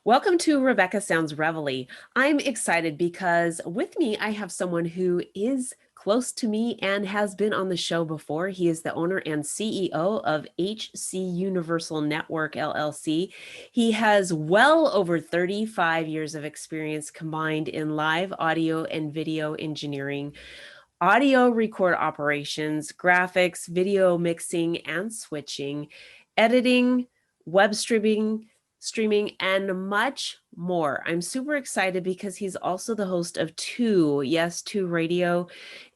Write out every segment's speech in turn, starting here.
Welcome to Rebecca Sounds Reveille. I'm excited because with me, I have someone who is close to me and has been on the show before. He is the owner and CEO of HC Universal Network, LLC. He has well over 35 years of experience combined in live audio and video engineering, audio record operations, graphics, video mixing and switching, editing, web streaming, and much more. I'm super excited because he's also the host of two radio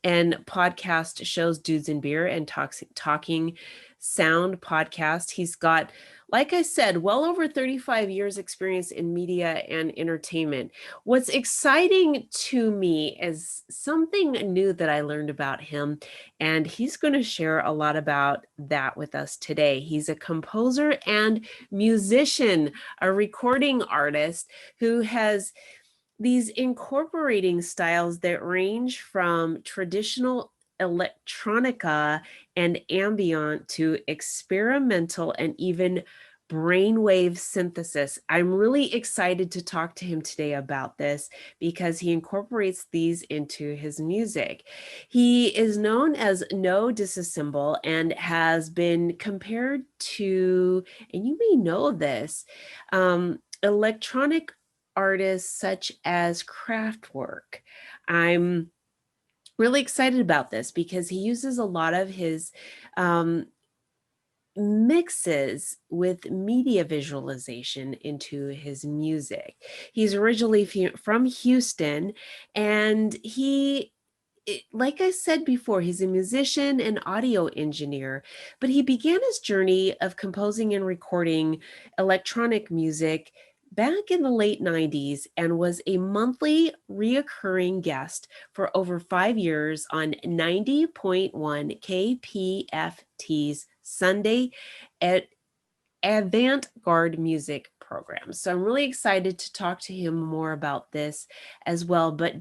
and podcast shows, Dudes and Beer and Talking Sound podcast. He's got, like I said, well over 35 years experience in media and entertainment. What's exciting to me is something new that I learned about him, and he's going to share a lot about that with us today. He's a composer and musician, a recording artist who has these incorporating styles that range from traditional electronica and ambient to experimental and even brainwave synthesis. I'm really excited to talk to him today about this because he incorporates these into his music. He is known as No Disassemble and has been compared to, and you may know this, electronic artists such as Kraftwerk. I'm really excited about this because he uses a lot of his mixes with media visualization into his music. He's originally from Houston, and like I said before, he's a musician and audio engineer, but he began his journey of composing and recording electronic music back in the late 90s and was a monthly reoccurring guest for over 5 years on 90.1 KPFT's Sunday at avant-garde music program. So I'm really excited to talk to him more about this as well. But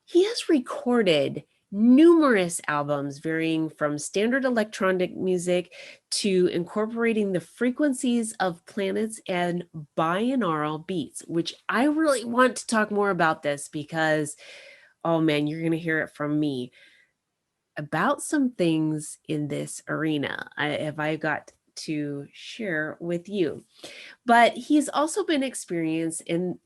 he has recorded numerous albums varying from standard electronic music to incorporating the frequencies of planets and binaural beats, which I really want to talk more about this because, oh man, you're going to hear it from me about some things in this arena I got to share with you. But he's also been experimenting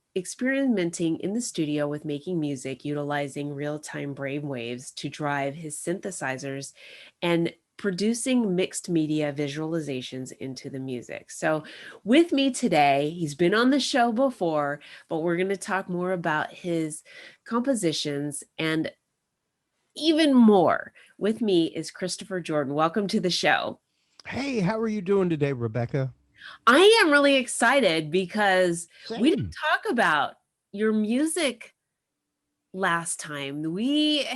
in the studio with making music utilizing real-time brainwaves to drive his synthesizers and producing mixed media visualizations into the music. So with me today, he's been on the show before, but we're going to talk more about his compositions and even more. With me is Christopher Jordan. Welcome to the show. Hey, how are you doing today, Rebecca? I am really excited because we didn't Same. talk about your music last time. We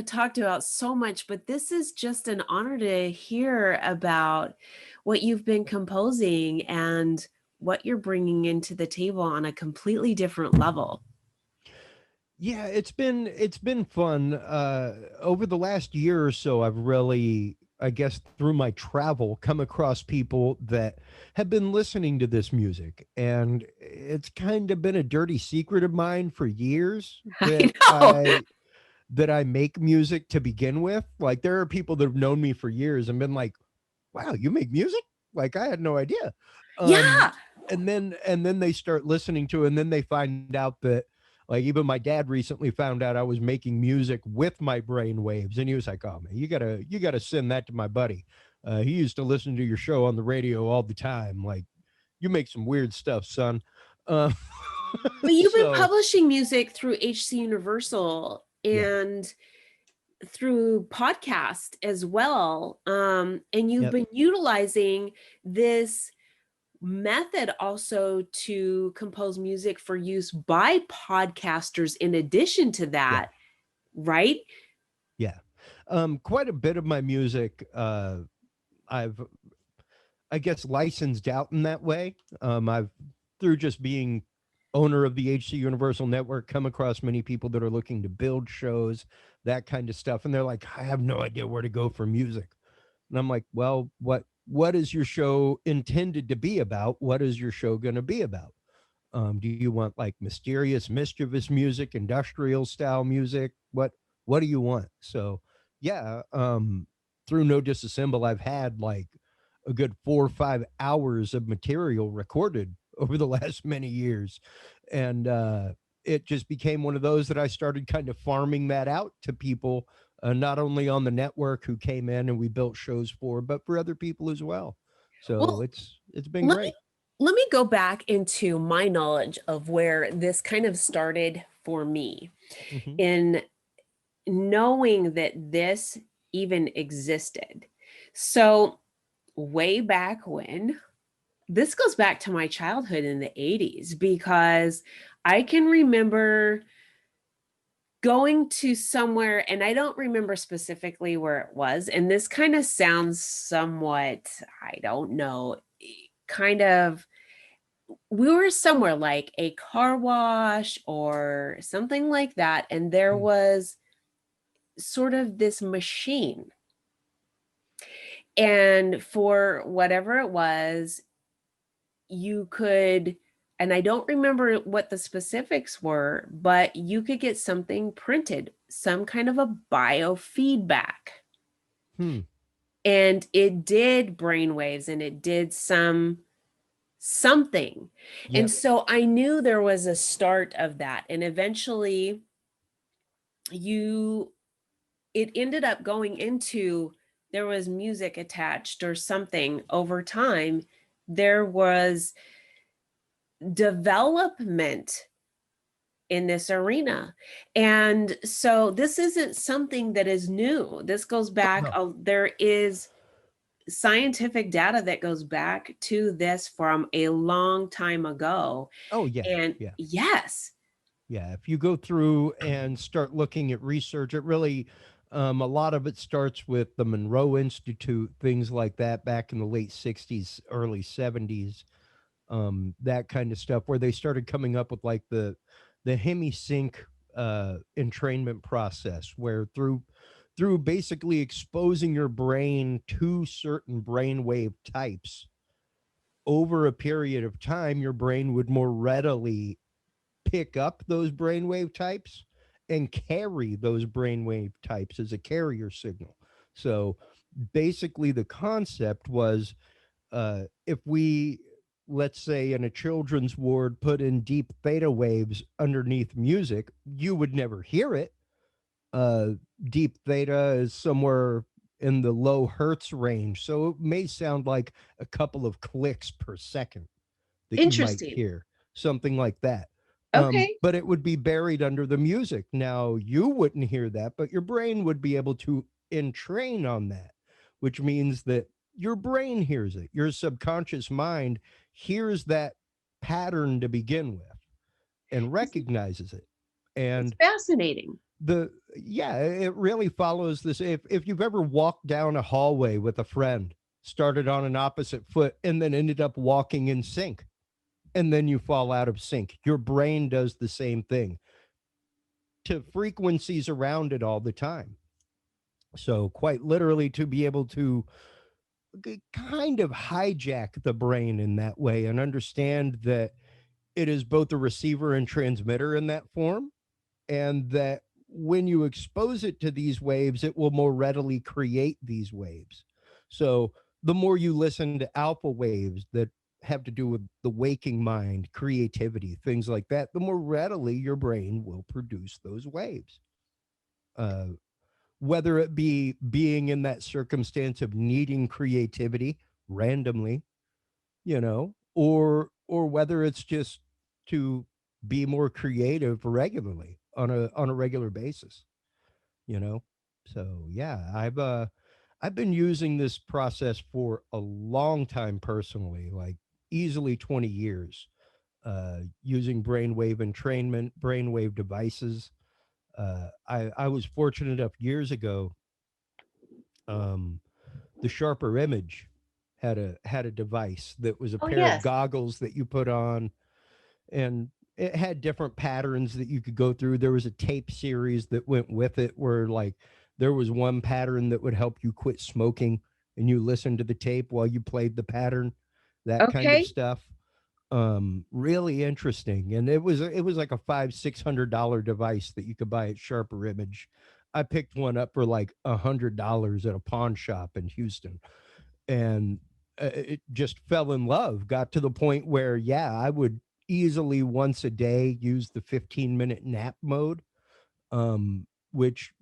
talked about so much, but this is just an honor to hear about what you've been composing and what you're bringing into the table on a completely different level. Yeah, it's been fun. Over the last year or so, I've really, I guess, through my travel, come across people that have been listening to this music, and it's kind of been a dirty secret of mine for years I that know. I make music to begin with. Like there are people that have known me for years and been like, "Wow, you make music?" Like I had no idea. Um, Yeah. and then they start listening to it, and then they find out that like even my dad recently found out I was making music with my brain waves, and he was like, "Oh man, you gotta send that to my buddy. He used to listen to your show on the radio all the time. Like you make some weird stuff, son." Uh, But you've been so publishing music through HC Universal yeah, and through podcast as well. And you've yep, been utilizing this method also to compose music for use by podcasters in addition to yeah, that, right? yeah. Quite a bit of my music, I've I guess licensed out in that way. I've through just being owner of the HC Universal Network come across many people that are looking to build shows, that kind of stuff, and they're like, I have no idea where to go for music. And I'm like, well, what is your show intended to be about? What is your show going to be about? Do you want like mysterious, mischievous music, industrial style music? What do you want? So yeah, through No Disassemble, I've had like a good 4 or 5 hours of material recorded over the last many years. And it just became one of those that I started kind of farming that out to people, not only on the network who came in and we built shows for, but for other people as well. So Well, it's been let me great. let me go back into my knowledge of where this kind of started for me Hmm. in knowing that this even existed. So, way back when, this goes back to my childhood in the 80s because I can remember going to somewhere and I don't remember specifically where it was. And this kind of sounds somewhat, I don't know, kind of, we were somewhere like a car wash or something like that. And there was sort of this machine. And for whatever it was, you could, and I don't remember what the specifics were, but you could get something printed, some kind of a biofeedback. Hmm. And it did brainwaves and it did something. And Yep. so I knew there was a start of that. And eventually you it ended up going into there was music attached or something over time. There was development in this arena. And so this isn't something that is new. This goes Oh back, no. there is scientific data that goes back to this from a long time ago. Oh yeah. And Yeah. yes, Yeah. If you go through and start looking at research, it really a lot of it starts with the Monroe Institute, things like that back in the late 60s, early 70s, that kind of stuff, where they started coming up with like the hemisync entrainment process, where through basically exposing your brain to certain brainwave types over a period of time, your brain would more readily pick up those brainwave types and carry those brainwave types as a carrier signal. So basically, the concept was if we, let's say, in a children's ward, put in deep theta waves underneath music, you would never hear it. Uh, Deep theta is somewhere in the low hertz range, so it may sound like a couple of clicks per second that you might interesting. hear, something like that. Okay. But it would be buried under the music. Now, you wouldn't hear that, but your brain would be able to entrain on that, which means that your brain hears it. Your subconscious mind hears that pattern to begin with and recognizes it. It's And fascinating. yeah, it really follows this. If you've ever walked down a hallway with a friend, started on an opposite foot, and then ended up walking in sync, and then you fall out of sync. Your brain does the same thing to frequencies around it all the time. So, quite literally, to be able to kind of hijack the brain in that way and understand that it is both a receiver and transmitter in that form, and that when you expose it to these waves, it will more readily create these waves. So, the more you listen to alpha waves that have to do with the waking mind, creativity, things like that, the more readily your brain will produce those waves. Uh, Whether it be being in that circumstance of needing creativity randomly, or whether it's just to be more creative regularly on a regular basis, you know. So yeah, I've been using this process for a long time personally, like easily 20 years, using brainwave entrainment, brainwave devices. I was fortunate enough years ago. Um, the Sharper Image had a device that was a Oh, pair of yes. goggles that you put on, and it had different patterns that you could go through. There was a tape series that went with it, where like there was one pattern that would help you quit smoking, and you listened to the tape while you played the pattern, that kind of Okay. stuff. Really interesting. And it was like a $500-600 device that you could buy at Sharper Image. I picked one up for like $100 at a pawn shop in Houston, and it just fell in love. Got to the point where, yeah, I would easily once a day use the 15-minute nap mode, which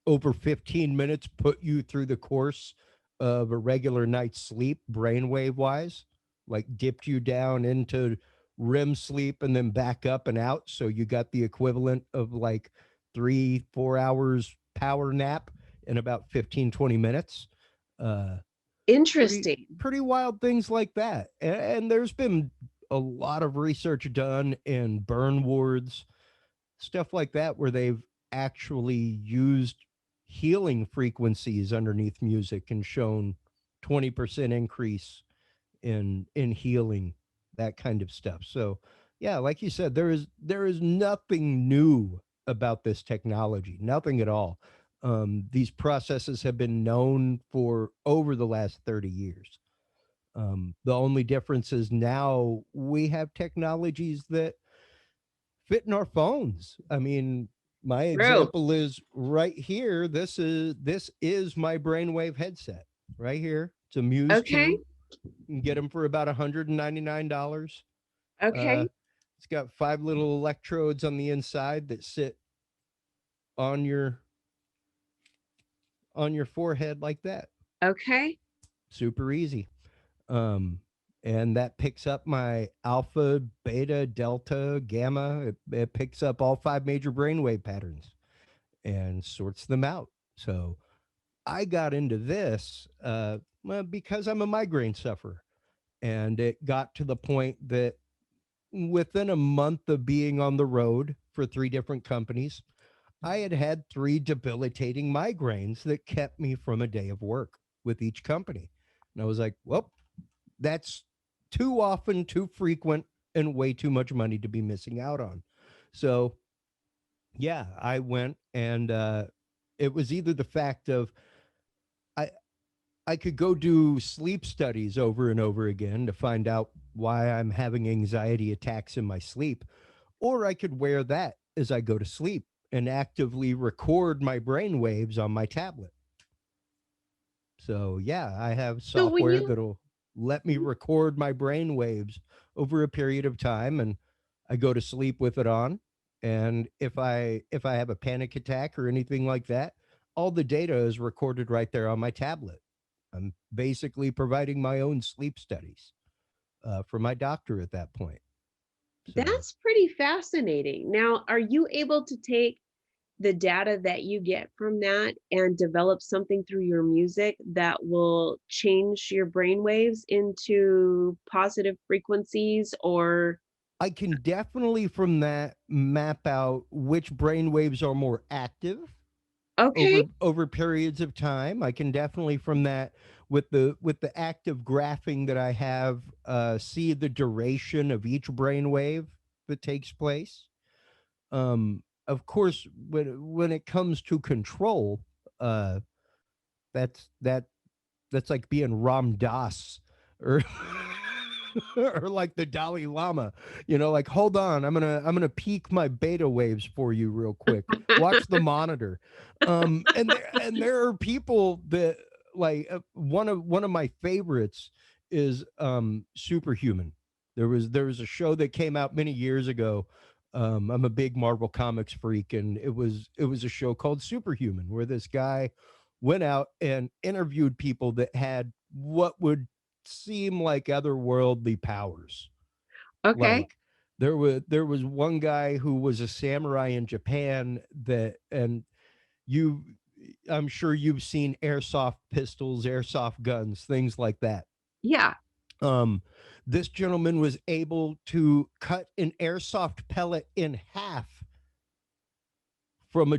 over 15 minutes put you through the course of a regular night's sleep, brainwave wise, like dipped you down into REM sleep and then back up and out. So you got the equivalent of like 3-4 hours power nap in about 15-20 minutes. Uh, pretty, Interesting. pretty wild things like that. And there's been a lot of research done in burn wards, stuff like that, where they've actually used healing frequencies underneath music and shown 20% increase in healing, that kind of stuff. So yeah, like you said, there is nothing new about this technology, nothing at all. These processes have been known for over the last 30 years. The only difference is now we have technologies that fit in our phones. I mean, my True. example is right here. This is my brainwave headset right here. It's a Muse Okay. 2. You can get them for about $199. Uh, Okay. it's got 5 little electrodes on the inside that sit on your forehead like that. Okay. Super easy. Um, and that picks up my alpha, beta, delta, gamma. It picks up all 5 major brainwave patterns and sorts them out. So I got into this well, because I'm a migraine sufferer. And it got to the point that within a month of being on the road for 3 different companies, I had had 3 debilitating migraines that kept me from a day of work with each company. And I was like, well, that's too often, too frequent, and way too much money to be missing out on. So yeah, I went, and it was either the fact of I I could go do sleep studies over and over again to find out why I'm having anxiety attacks in my sleep, or I could wear that as I go to sleep and actively record my brain waves on my tablet. So yeah, I have So when software you that'll let me record my brain waves over a period of time, and I go to sleep with it on. And if I have a panic attack or anything like that, all the data is recorded right there on my tablet. I'm basically providing my own sleep studies for my doctor at that point. So That's pretty fascinating. Now, are you able to take the data that you get from that and develop something through your music that will change your brain waves into positive frequencies or I can definitely from that map out which brain waves are more active okay, over periods of time. I can definitely from that with the active graphing that I have see the duration of each brain wave that takes place. Of course, when it comes to control, uh, that's that's like being Ram Dass or or like the Dalai Lama, like hold on, I'm gonna peak my beta waves for you real quick. Watch the monitor. And there are people that like one of my favorites is Superhuman. There was a show that came out many years ago. I'm a big Marvel Comics freak, and it was a show called Superhuman where this guy went out and interviewed people that had what would seem like otherworldly powers. okay, Like there was one guy who was a samurai in Japan that and you I'm sure you've seen airsoft pistols, airsoft guns, things like that. yeah, Um this gentleman was able to cut an airsoft pellet in half from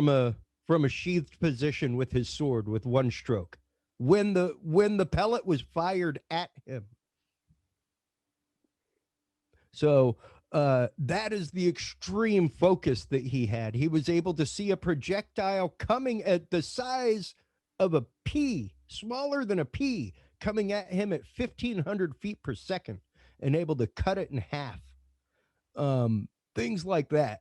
a sheathed position with his sword with one stroke when the pellet was fired at him. So that is the extreme focus that he had. He was able to see a projectile coming at the size of a pea, smaller than a pea, coming at him at 1,500 feet per second. and able to cut it in half. Things like that.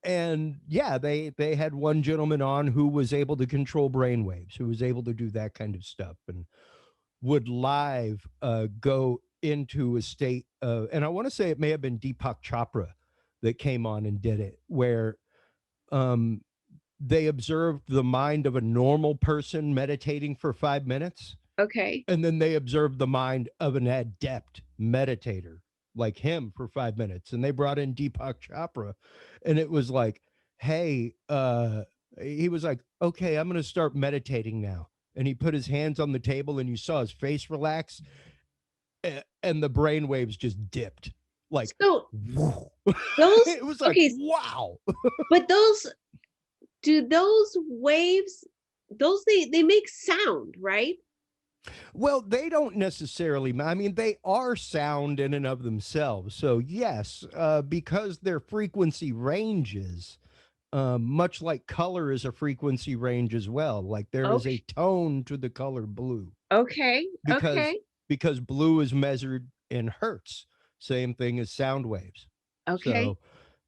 And yeah, they had one gentleman on who was able to control brainwaves, who was able to do that kind of stuff, and would live go into a state of, and I want to say it may have been Deepak Chopra that came on and did it, where um, they observed the mind of a normal person meditating for 5 minutes, Okay. and then they observed the mind of an adept meditator like him for 5 minutes, and they brought in Deepak Chopra, and it was like, hey, he was like, okay, I'm going to start meditating now, and he put his hands on the table, and you saw his face relax, and the brain waves just dipped, like, So whoo. those, It was like, okay, wow. but those waves, they make sound, right? Well, they don't necessarily, I mean, they are sound in and of themselves. So, yes, because their frequency ranges, much like color is a frequency range as well. Like there is a Okay. tone to the color blue Okay. because Okay. because blue is measured in hertz, same thing as sound waves. Okay. So,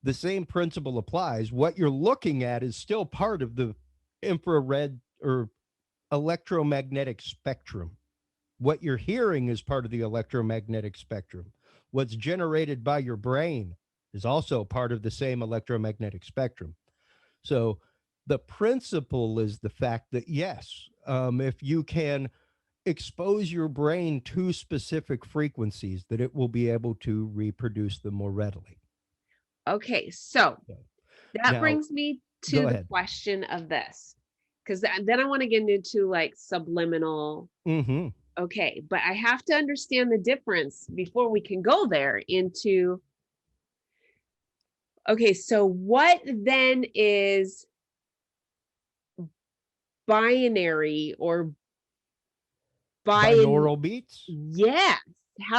the same principle applies. What you're looking at is still part of the infrared or electromagnetic spectrum. What you're hearing is part of the electromagnetic spectrum. What's generated by your brain is also part of the same electromagnetic spectrum. So the principle is the fact that, yes, if you can expose your brain to specific frequencies, that it will be able to reproduce them more readily. Okay. So that Now, brings me to go the ahead. question of this, because then I want to get into like subliminal. Mm-hmm. Okay, but I have to understand the difference before we can go there into. Okay, so what then is binary or bin? Binaural beats. Yes.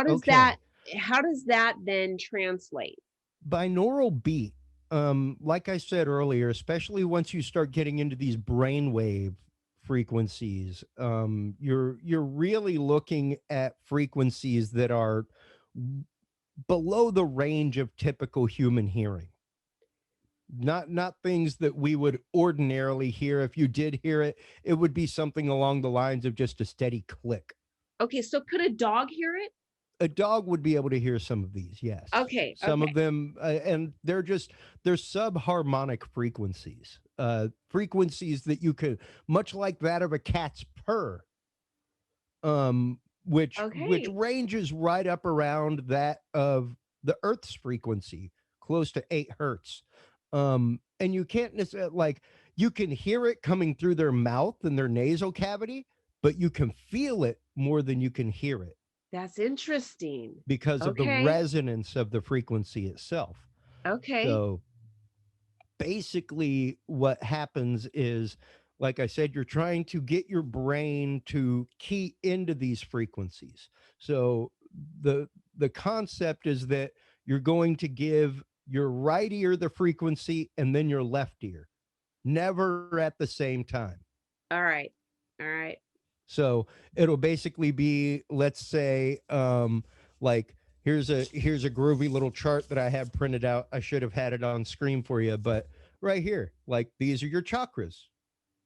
Okay. How does that then translate? Binaural beat, like I said earlier, especially once you start getting into these brainwave frequencies, you're really looking at frequencies that are below the range of typical human hearing. Not things that we would ordinarily hear. If you did hear it, it would be something along the lines of just a steady click. Okay, so could a dog hear it? A dog would be able to hear some of these, yes. Okay, Some okay. of them, and they're subharmonic frequencies, frequencies that you could, much like that of a cat's purr, which Okay. ranges right up around that of the Earth's frequency, close to 8 hertz. And you can't necessarily, like, you can hear it coming through their mouth and their nasal cavity, but you can feel it more than you can hear it That's interesting. because of the Okay. resonance of the frequency itself. Okay. So basically, what happens is, like I said, you're trying to get your brain to key into these frequencies. So the concept is that you're going to give your right ear the frequency and then your left ear, never at the same time. All right. All right. So it'll basically be, let's say, like here's a groovy little chart that I have printed out. I should have had it on screen for you, but right here, like these are your chakras.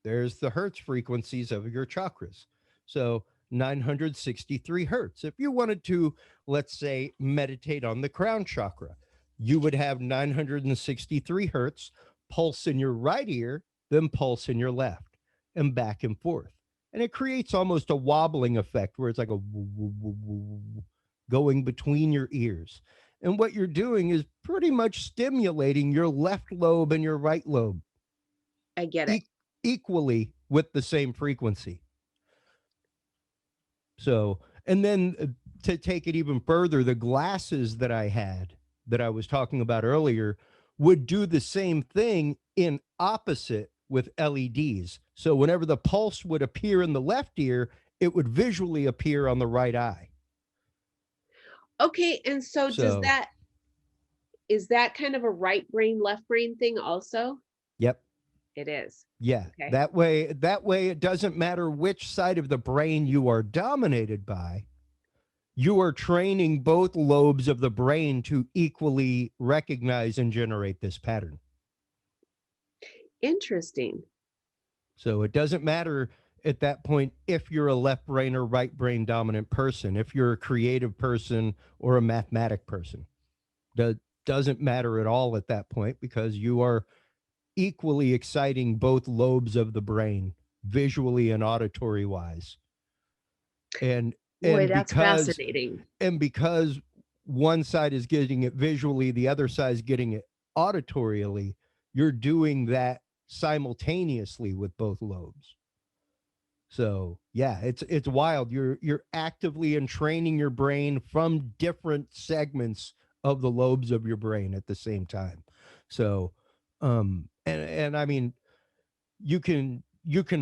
There's the hertz frequencies of your chakras. So 963 hertz. If you wanted to, let's say, meditate on the crown chakra, you would have 963 hertz pulse in your right ear, then pulse in your left, and back and forth. And it creates almost a wobbling effect where it's like a going between your ears. And what you're doing is pretty much stimulating your left lobe and your right lobe I get it. e- equally with the same frequency. So, and then to take it even further, the glasses that I had that I was talking about earlier would do the same thing in opposite with LEDs. So, whenever the pulse would appear in the left ear, it would visually appear on the right eye. Okay, and so So, is that kind of a right brain, left brain thing also? yep. It is. Yeah, Okay. that way it doesn't matter which side of the brain you are dominated by. you are training both lobes of the brain to equally recognize and generate this pattern. Interesting. So it doesn't matter at that point if you're a left brain or right brain dominant person, if you're a creative person or a mathematic person. That doesn't matter at all at that point, because you are equally exciting both lobes of the brain, visually and auditory wise. And Boy, and that's because fascinating. and because one side is getting it visually, the other side is getting it auditorially, you're doing that simultaneously with both lobes. So yeah, it's wild. You're actively entraining your brain from different segments of the lobes of your brain at the same time. So and I mean, you can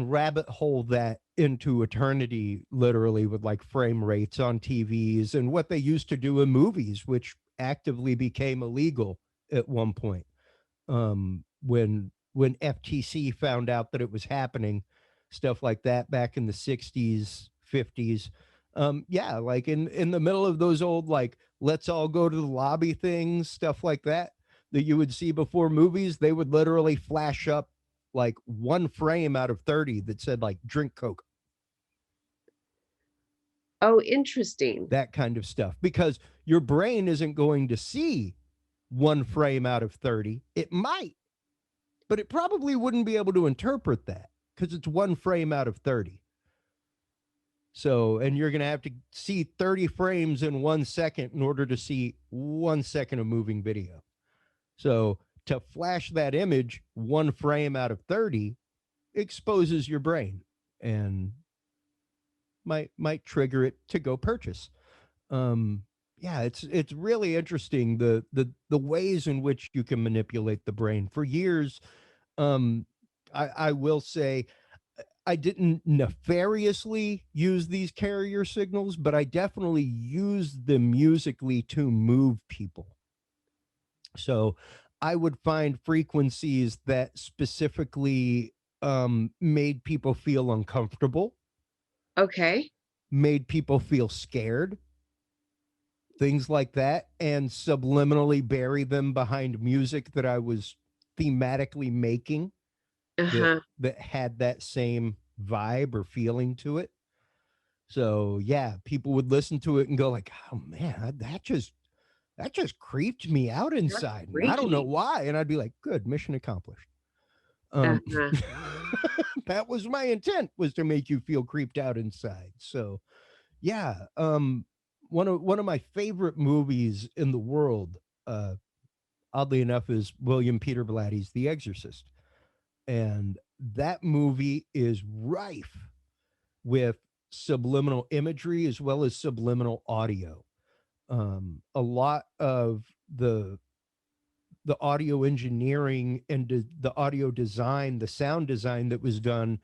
rabbit hole that into eternity, literally, with like frame rates on TVs and what they used to do in movies, which actively became illegal at one point. When FTC found out that it was happening, stuff like that back in the 60s, 50s. Yeah, like in the middle of those old, like, let's all go to the lobby things, stuff like that that you would see before movies, they would literally flash up like one frame out of 30 that said like drink Coke, Oh, interesting. that kind of stuff, because your brain isn't going to see one frame out of 30. It might, but it probably wouldn't be able to interpret that because it's one frame out of 30. So, and you're going to have to see 30 frames in 1 second in order to see 1 second of moving video. So, to flash that image one frame out of 30 exposes your brain and might trigger it to go purchase. Yeah, it's really interesting, the ways in which you can manipulate the brain. For years, I will say, I didn't nefariously use these carrier signals, but I definitely used them musically to move people. So I would find frequencies that specifically made people feel uncomfortable, Okay. made people feel scared, things like that, and subliminally bury them behind music that I was thematically making, that Uh-huh. had that same vibe or feeling to it. So yeah, people would listen to it and go like, "Oh man, that just creeped me out That's inside, and I don't know freaky. why." And I'd be like, "Good, mission accomplished." Um, Uh-huh. that was my intent, was to make you feel creeped out inside. So yeah, one of my favorite movies in the world, uh, oddly enough, is William Peter Blatty's The Exorcist, and that movie is rife with subliminal imagery as well as subliminal audio. A lot of the audio engineering and the audio design, the sound design that was done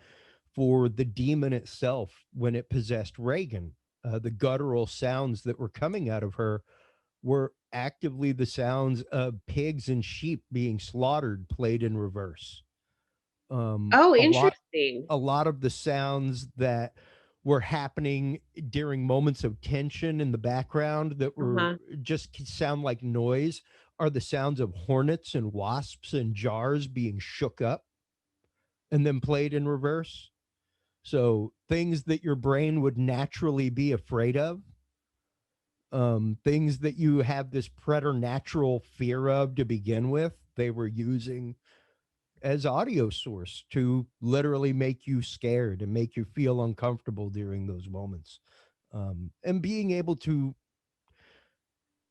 for the demon itself when it possessed Reagan, the guttural sounds that were coming out of her were actively the sounds of pigs and sheep being slaughtered, played in reverse. Um, Oh, a lot interesting. a lot of the sounds that were happening during moments of tension in the background that were Uh-huh. just sound like noise are the sounds of hornets and wasps and jars being shook up and then played in reverse. So things that your brain would naturally be afraid of, things that you have this preternatural fear of to begin with, they were using as audio source to literally make you scared and make you feel uncomfortable during those moments. And being able to,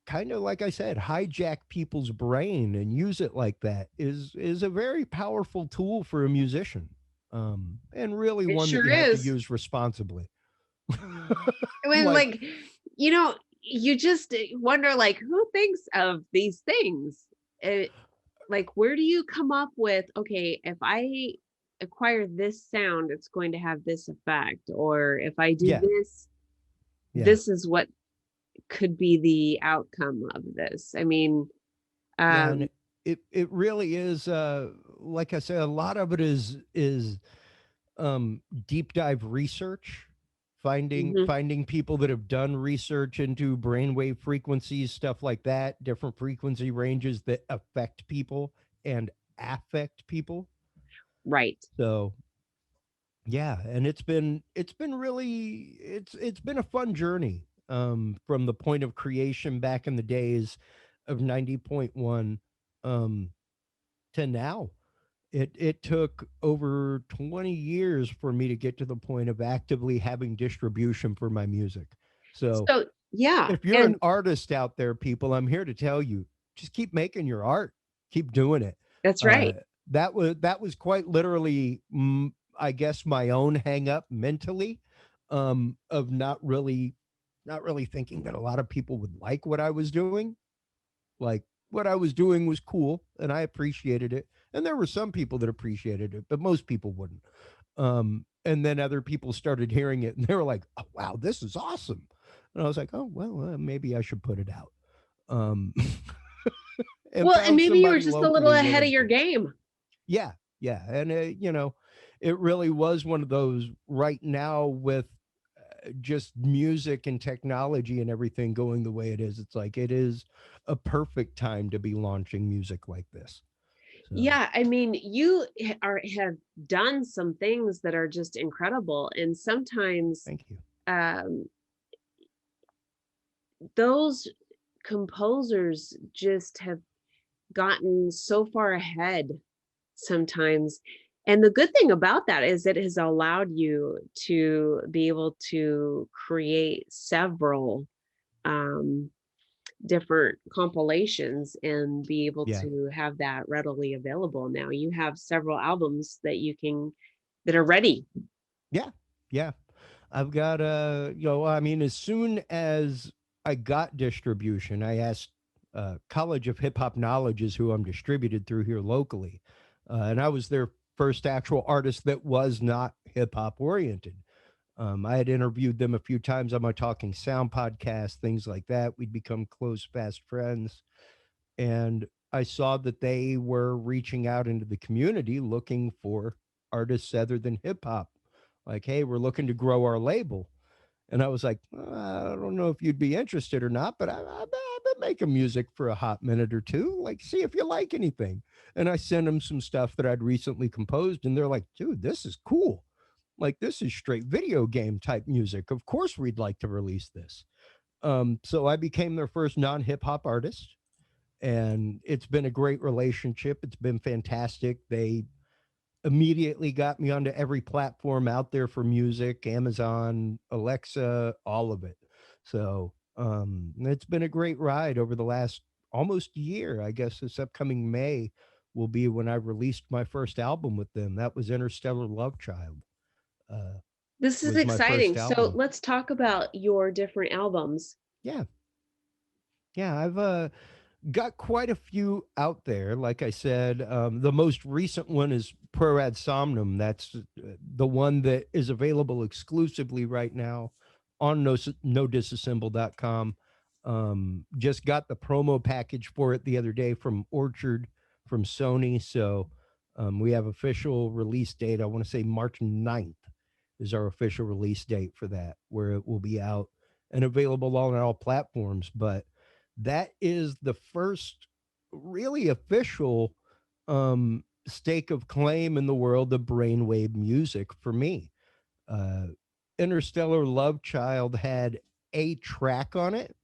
kind of like I said, hijack people's brain and use it like that is a very powerful tool for a musician, and really It one that sure you have to is. use responsibly. When Like, like, you just wonder like who thinks of these things? Like where do you come up with, okay, if I acquire this sound, it's going to have this effect, or if I do yeah, this, yeah, this is what could be the outcome of this. I mean, yeah, and um, it really is. Like I said, a lot of it is deep dive research Mhm. finding people that have done research into brainwave frequencies, stuff like that, different frequency ranges that affect people and affect people. Right. So yeah, and it's been really it's been a fun journey from the point of creation back in the days of 90.1 um to now. It took over 20 years for me to get to the point of actively having distribution for my music. So, So, yeah, if you're an and artist out there, people, I'm here to tell you, just keep making your art. Keep doing it. that's Uh, right. that was quite literally, I guess, my own hang up mentally, of not really thinking that a lot of people would like what I was doing. Like what I was doing was cool, and I appreciated it. And there were some people that appreciated it, but most people wouldn't. And then other people started hearing it, and they were like, "Oh, wow, this is awesome." And I was like, "Oh well, maybe I should put it out." Um, and Well, and found maybe you were somebody just a little locally ahead of willing your to. game. Yeah, yeah, and it really was one of those right now with just music and technology and everything going the way it is. It's like it is a perfect time to be launching music like this. So Yeah, I mean, you have done some things that are just incredible, and sometimes thank you. um, those composers just have gotten so far ahead sometimes. And the good thing about that is it has allowed you to be able to create several um, different compilations and be able Yeah, to have that readily available now. You have several albums that you can that are ready. yeah, yeah. I've got I mean, as soon as I got distribution, I asked College of Hip Hop Knowledge is who I'm distributed through here locally, and I was their first actual artist that was not hip hop oriented. I had interviewed them a few times on my Talking Sound podcast, things like that. We'd become close, fast friends. And I saw that they were reaching out into the community looking for artists other than hip hop. Like, hey, we're looking to grow our label. And I was like, I don't know if you'd be interested or not, but I've been making music for a hot minute or two. Like, see if you like anything. And I sent them some stuff that I'd recently composed, and they're like, dude, this is cool. Like, this is straight video game type music. Of course, we'd like to release this. So I became their first non hip hop artist, and it's been a great relationship. It's been fantastic. They immediately got me onto every platform out there for music, Amazon, Alexa, all of it. So it's been a great ride over the last almost year. I guess this upcoming May will be when I released my first album with them. That was Interstellar Love Child. Uh, This is was my first exciting. So album. let's talk about your different albums. Yeah, yeah. I've got quite a few out there. Like I said, the most recent one is Prorad Somnum. That's the one that is available exclusively right now on nodisassemble.com. Just got the promo package for it the other day from Orchard from Sony. So we have official release date. I want to say March 9th is our official release date for that, where it will be out and available on all platforms. But that is the first really official stake of claim in the world of brainwave music for me. Uh, Interstellar Love Child had a track on it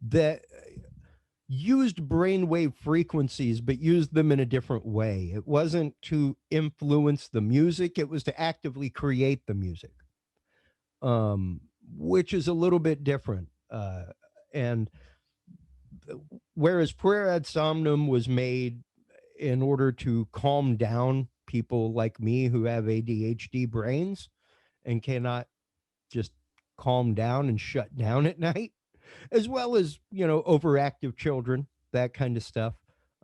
that used brainwave frequencies, but used them in a different way. It wasn't to influence the music, it was to actively create the music, which is a little bit different. And whereas Prayer ad somnum was made in order to calm down people like me who have ADHD brains and cannot just calm down and shut down at night, as well as, overactive children, that kind of stuff.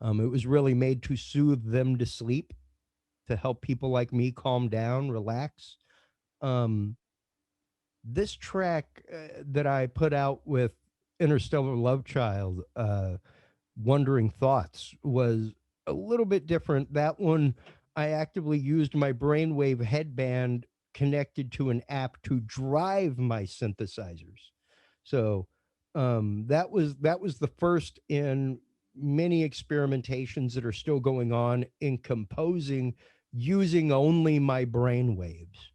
It was really made to soothe them to sleep, to help people like me calm down, relax. Um, this track that I put out with Interstellar Love Child, Wondering Thoughts, was a little bit different. That one, I actively used my brainwave headband connected to an app to drive my synthesizers. So that was the first in many experimentations that are still going on in composing using only my brain waves.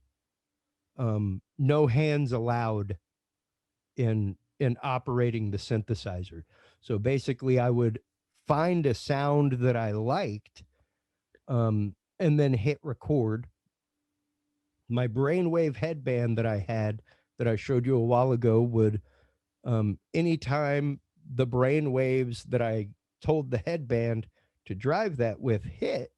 No hands allowed in operating the synthesizer. So basically, I would find a sound that I liked, and then hit record. My brainwave headband that I had that I showed you a while ago would, anytime the brain waves that I told the headband to drive that with hit,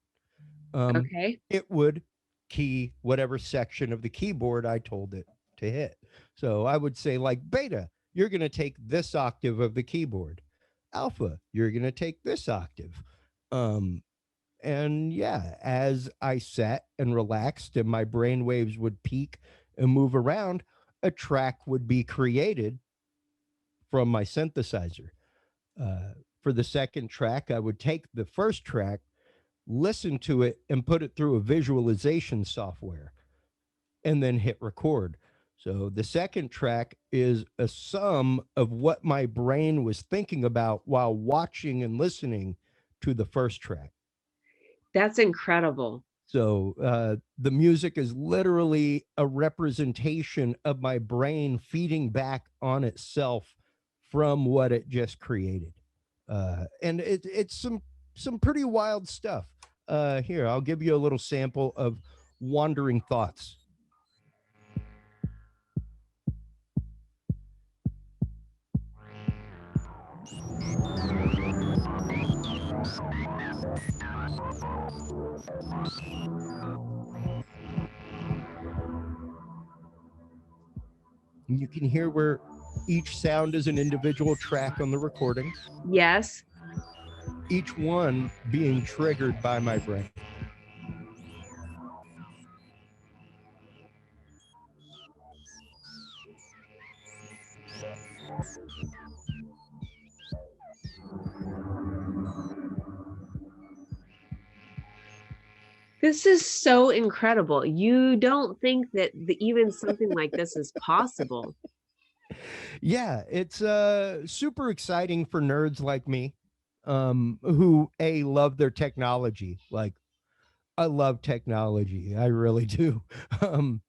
Okay. it would key whatever section of the keyboard I told it to hit. So I would say, like, beta, you're going to take this octave of the keyboard. Alpha, you're going to take this octave. And yeah, as I sat and relaxed and my brain waves would peak and move around, a track would be created from my synthesizer. For the second track, I would take the first track, listen to it, and put it through a visualization software, and then hit record. So the second track is a sum of what my brain was thinking about while watching and listening to the first track. That's incredible. So the music is literally a representation of my brain feeding back on itself from what it just created, and it's some pretty wild stuff. Here, I'll give you a little sample of "Wandering Thoughts." You can hear where each sound is an individual track on the recording, Yes. each one being triggered by my brain. This is so incredible. You don't think that even something like this is possible. Yeah, it's super exciting for nerds like me, who a love their technology. Like, I love technology, I really do. um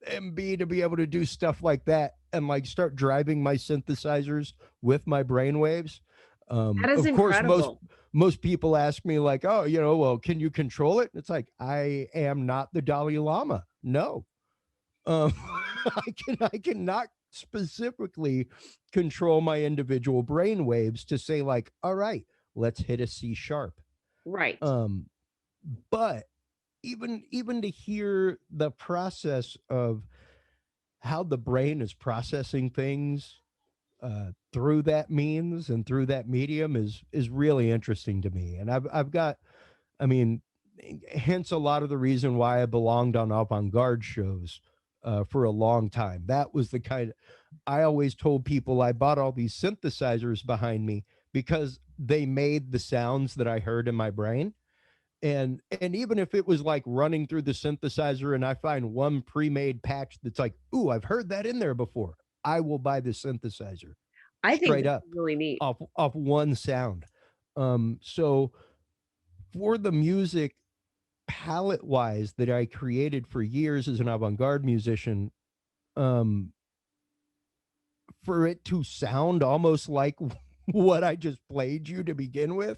and B, to be able to do stuff like that and like start driving my synthesizers with my brainwaves. That is Of course, incredible. most people ask me like, oh, well, can you control it? It's like, I am not the Dalai Lama. No. um I cannot specifically control my individual brain waves to say like, all right, let's hit a C sharp. Right. um but even to hear the process of how the brain is processing things through that means and through that medium is really interesting to me. And I've got, I mean, hence a lot of the reason why I belonged on avant-garde shows for a long time. That was the kind of, I always told people I bought all these synthesizers behind me because they made the sounds that I heard in my brain. And even if it was like running through the synthesizer and I find one pre-made patch that's like, ooh, I've heard that in there before, I will buy the synthesizer I think straight this up is really neat. off one sound. So for the music palette wise that I created for years as an avant-garde musician, um, for it to sound almost like what I just played you to begin with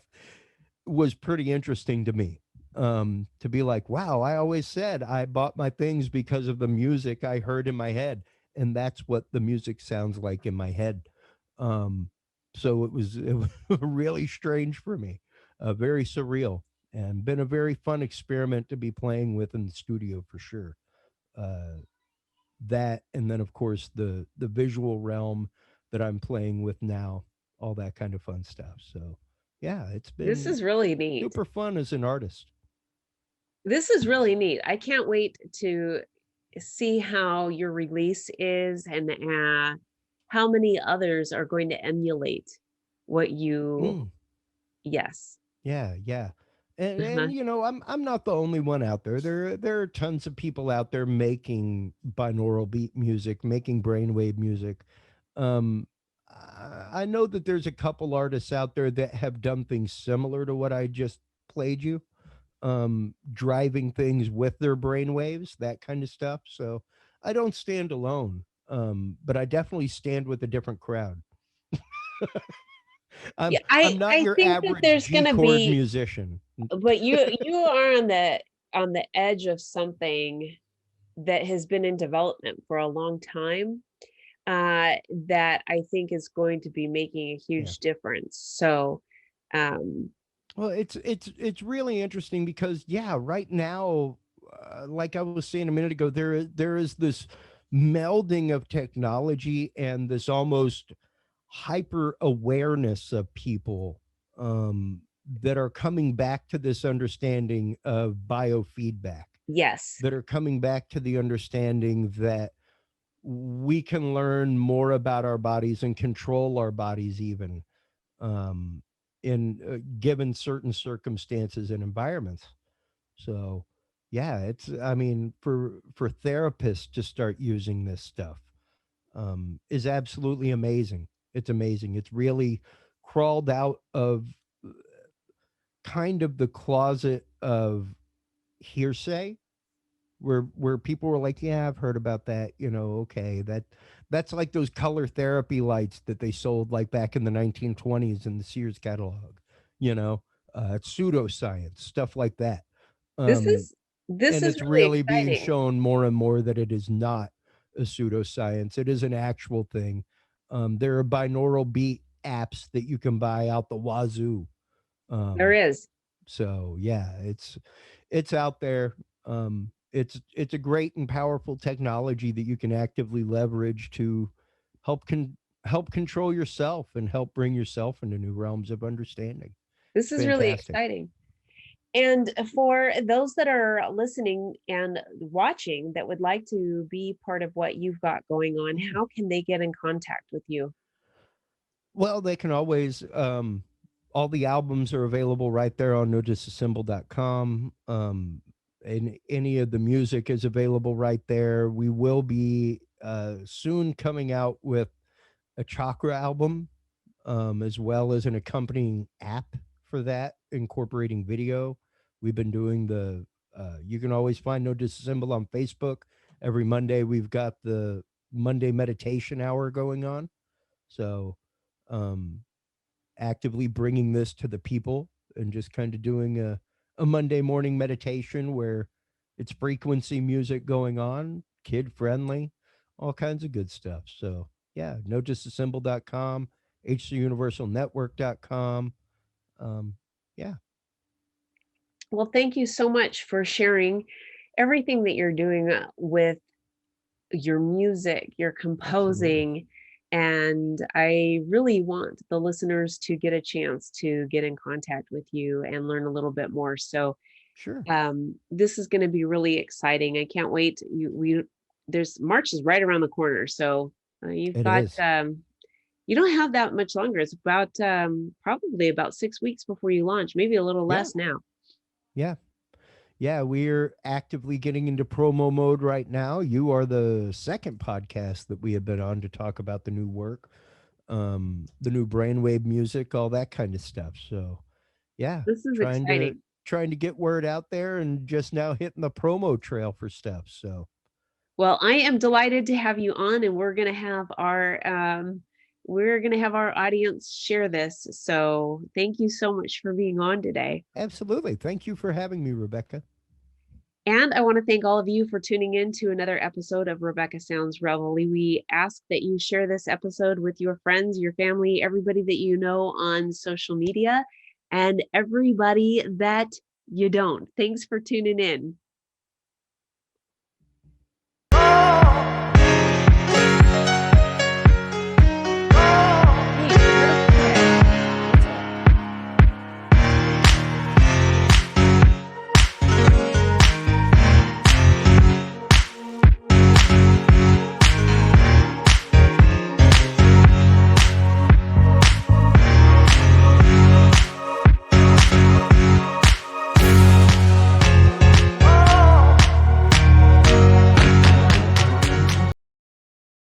was pretty interesting to me. To be like, wow, I always said I bought my things because of the music I heard in my head, and that's what the music sounds like in my head. Um, so it was really strange for me, very surreal, and been a very fun experiment to be playing with in the studio for sure. Uh, that, and then of course the visual realm that I'm playing with now, all that kind of fun stuff. So yeah, it's This been is really neat. super fun as an artist. This is really neat. I can't wait to see how your release is and how many others are going to emulate what you, Mm, yes. yeah, yeah. And you know, I'm not the only one out there. There are tons of people out there making binaural beat music, making brainwave music. I know that there's a couple artists out there that have done things similar to what I just played you, driving things with their brainwaves, that kind of stuff. So I don't stand alone, but I definitely stand with a different crowd. Yeah, I'm not I your think that average there's G going to chord be, musician. but you are on the edge of something that has been in development for a long time, that I think is going to be making a Yeah. huge difference. So, um, Well, it's really interesting because yeah, right now, like I was saying a minute ago, there is this melding of technology and this almost hyper awareness of people, that are coming back to this understanding of biofeedback, yes, that are coming back to the understanding that we can learn more about our bodies and control our bodies even, um, in given certain circumstances and environments. So, yeah, it's I mean, for therapists to start using this stuff, is absolutely amazing. It's amazing. It's really crawled out of kind of the closet of hearsay where people were like, yeah, I've heard about that, you know, okay, that's like those color therapy lights that they sold like back in the 1920s in the Sears catalog, you know, pseudoscience, stuff like that. this um is this and is it's really really being exciting. shown more and more that it is not a pseudoscience. It is an actual thing. There are binaural beat apps that you can buy out the wazoo. There um is. so yeah, it's out there. It's a great and powerful technology that you can actively leverage to help help control yourself and help bring yourself into new realms of understanding. This It's is really fantastic. exciting. And for those that are listening and watching that would like to be part of what you've got going on, Mm. how can they get in contact with you? Well, they can always all the albums are available right there on nodisassemble.com. And any of the music is available right there. We will be soon coming out with a chakra album, as well as an accompanying app for that, incorporating video. We've been doing you can always find No Disassemble on Facebook. Every Monday, we've got the Monday meditation hour going on. So, um, actively bringing this to the people and just kind of doing a Monday morning meditation where it's frequency music going on, kid friendly, all kinds of good stuff. So, yeah, nodisassemble.com, hcuniversalnetwork.com. Um, yeah, Well, thank you so much for sharing everything that you're doing with your music, your absolutely. composing. And I really want the listeners to get a chance to get in contact with you and learn a little bit more. So, Sure. this is going to be really exciting. I can't wait. There's March is right around the corner. So, you've It got, is. you don't have that much longer. It's about, probably about 6 weeks before you launch, maybe a little Yeah. less now. Yeah. Yeah, we're actively getting into promo mode right now. You are the second podcast that we have been on to talk about the new work, the new brainwave music, all that kind of stuff. So, yeah, This is trying to exciting. trying to get word out there and just now hitting the promo trail for stuff. So, Well, I am delighted to have you on, and we're going to have our audience share this. So, thank you so much for being on today. absolutely. Thank you for having me, Rebecca. And I want to thank all of you for tuning in to another episode of Rebecca Sounds Reveille. We ask that you share this episode with your friends, your family, everybody that you know on social media, and everybody that you don't. Thanks for tuning in.